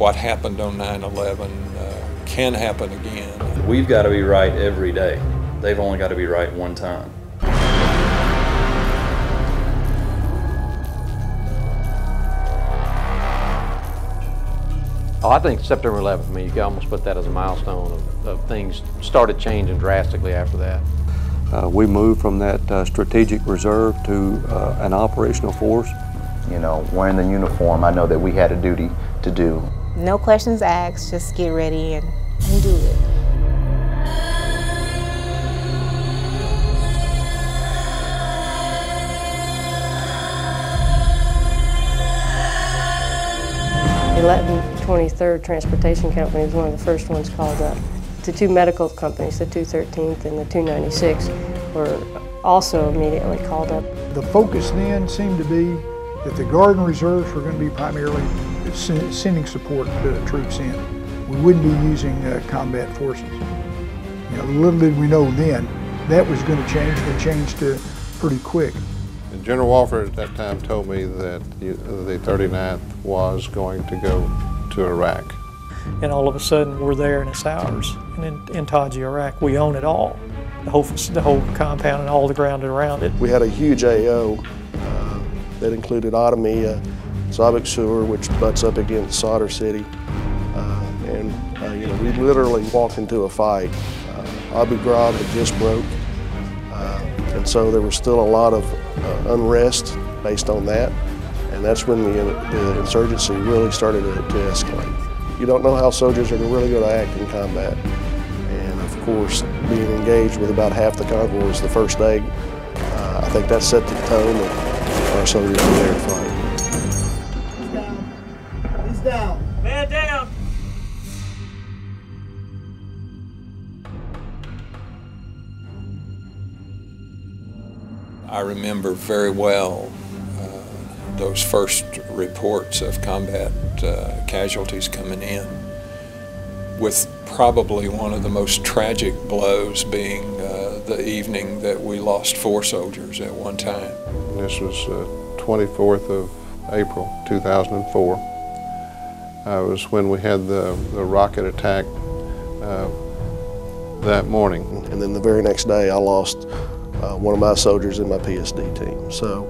what happened on 9/11 can happen again. We've got to be right every day. They've only got to be right one time. Oh, I think September 11th, you can almost put that as a milestone of things started changing drastically after that. We moved from that strategic reserve to an operational force. You know, wearing the uniform, I know that we had a duty to do. No questions asked, just get ready and do it. The 23rd Transportation Company was one of the first ones called up. The two medical companies, the 213th and the 296, were also immediately called up. The focus then seemed to be that the Guard and Reserves were going to be primarily sending support troops in. We wouldn't be using combat forces. You know, little did we know then that was going to change, and it changed pretty quick. And General Walford at that time told me that the 39th was going to go to Iraq. And all of a sudden we're there and it's ours. And in Taji, Iraq, we own it all. The whole compound and all the ground around it. We had a huge AO that included Adamia, Zabak Sur, which butts up against Sadr City. You know, we literally walked into a fight. Abu Ghraib had just broke. And so there was still a lot of unrest based on that. And that's when the insurgency really started to escalate. You don't know how soldiers are really going to act in combat. And of course, being engaged with about half the convoys the first day, I think that set the tone that our soldiers were there to fight. He's down. He's down. Man down. I remember very well those first reports of combat casualties coming in, with probably one of the most tragic blows being the evening that we lost 4 soldiers at one time. This was 24th of April 2004. It was when we had the rocket attack that morning. And then the very next day I lost one of my soldiers in my PSD team. So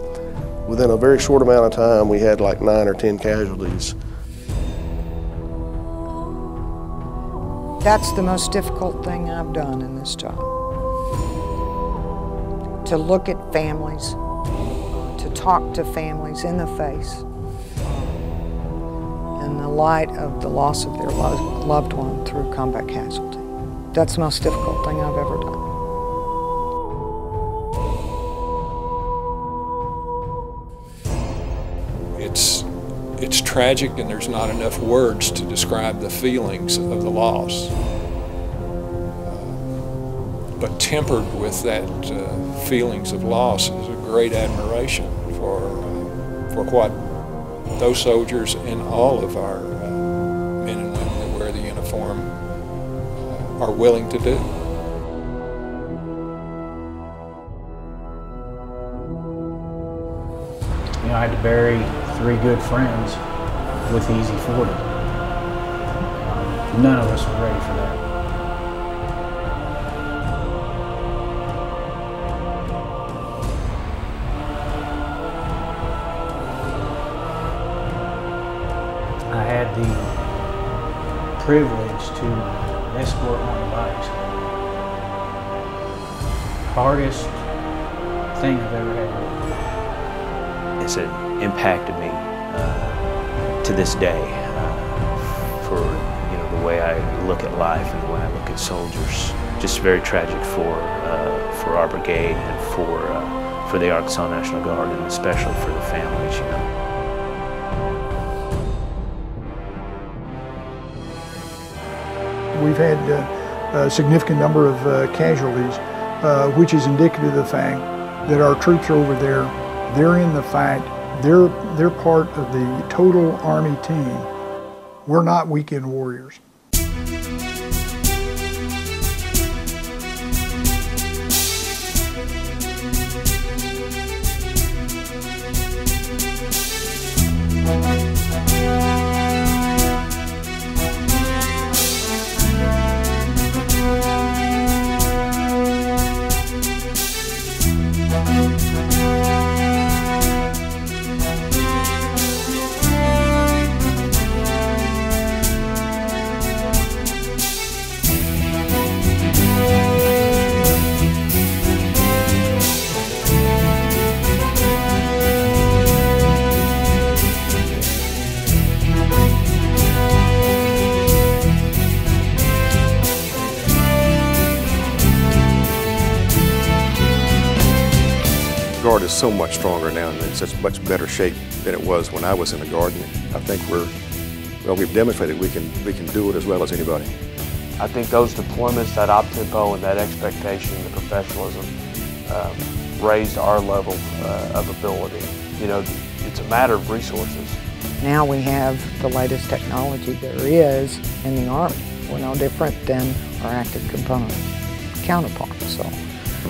within a very short amount of time we had like 9 or 10 casualties. That's the most difficult thing I've done in this job. To look at families, to talk to families in the face, in the light of the loss of their loved one through combat casualty. That's the most difficult thing I've ever done. It's tragic, and there's not enough words to describe the feelings of the loss. But tempered with that feelings of loss is a great admiration for what those soldiers and all of our men and women that wear the uniform are willing to do. You know, I had to bury 3 good friends with EZ-40. None of us were ready for that. I had the privilege to escort one of the bodies. Hardest thing I've ever had to do. It's impacted me to this day for the way I look at life and the way I look at soldiers. Just very tragic for our brigade and for the Arkansas National Guard, and especially for the families. We've had a significant number of casualties, which is indicative of the fact that our troops are over there. They're in the fight. They're part of the total Army team. We're not weekend warriors. Guard is so much stronger now and in such much better shape than it was when I was in the Guard. I think we've demonstrated we can do it as well as anybody. I think those deployments, that op-tempo and that expectation, the professionalism, raised our level of ability. You know, it's a matter of resources. Now we have the latest technology there is in the Army. We're no different than our active component counterparts. So.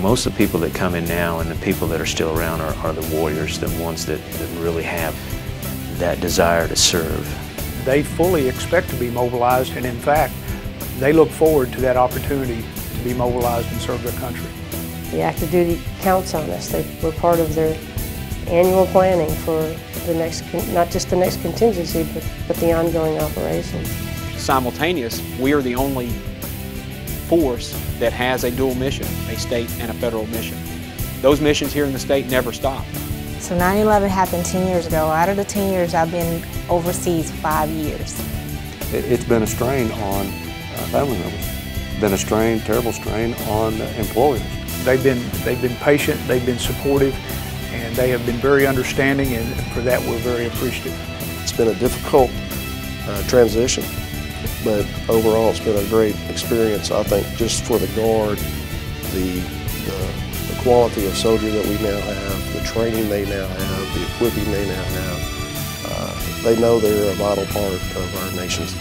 Most of the people that come in now and the people that are still around are the warriors, the ones that really have that desire to serve. They fully expect to be mobilized, and in fact, they look forward to that opportunity to be mobilized and serve their country. The active duty counts on us. We're part of their annual planning for the next, not just the next contingency, but the ongoing operations. Simultaneous, we are the only force that has a dual mission, a state and a federal mission. Those missions here in the state never stop. So 9/11 happened 10 years ago. Out of the 10 years, I've been overseas 5 years. It's been a strain on family members. Been a strain, terrible strain on employers. They've been patient, they've been supportive, and they have been very understanding, and for that we're very appreciative. It's been a difficult transition, but overall it's been a great experience, I think, just for the Guard, the quality of soldier that we now have, the training they now have, the equipping they now have. They know they're a vital part of our nation's